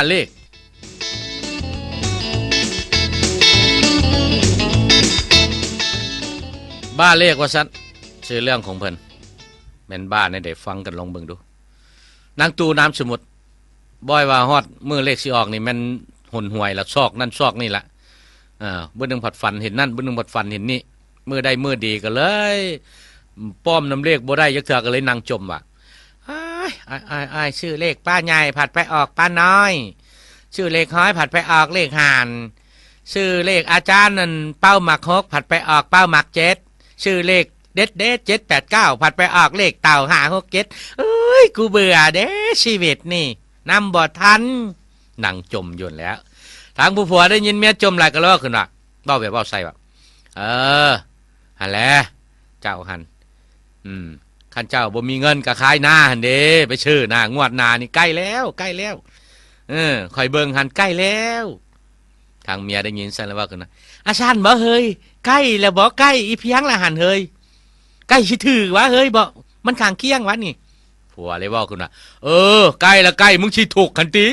เลขบ้าเลขว่าซั่นชื่อเรื่องของเพิ่นแม่นบ้าในได้ฟังกันลองเบิ่งดูนางตูน้ำสมุทรบ่อยว่าฮอดมื้อเลขสิออกนี่แม่นหนหวยละซอกนั่นซอกนี่ละเบิ่งนึงผัดฝันเห็นนั่นเบิ่งนึงผัดฝันเห็นนี่มื้อใดมื้อดีก็เลยป้อมน้ำเลขบ่ได้ยักเทื่อก็เลยนั่งจมว่าอ้ายชื่อเลขป้าใหญ่ผัดไปออกป้าน้อยชื่อเลขห้อยผัดไปออกเลขห่านชื่อเลขอาจารย์นั่นเป้าหมัก6ผัดไปออกเป้าหมัก7ชื่อเลขเด็ด789ผัดไปออกเลขเต่า567เอ้ยกูเบื่อเด้ชีวิตนี่นำบ่ทันนั่งจมอยู่แล้วทางผู้ผัวได้ยินเมียจมหลายก็ล้อขึ้นว่าเบ้าแบบเบ้าใส่ว่าหันแหละเจ้าหันขันเจ้าบ่มีเงินก็ขายหน้าหันเด้ไปชื่อหน้างวดหน้านี่ใกล้แล้วคอยเบิ่งหันใกล้แล้วทางเมียได้ยินสั่นแล้วว่าขึ้นนะอาชันบ่เฮ้ยใกล้แล้วบ่ใกล้อีเพียงละหันเฮ้ยใกล้สิถือวะเฮ้ยบ่มันข้างเคียงวะนี่ผัวเลยว่าขึ้นว่าใกล้ละใกล้มึงสิถูกคันติ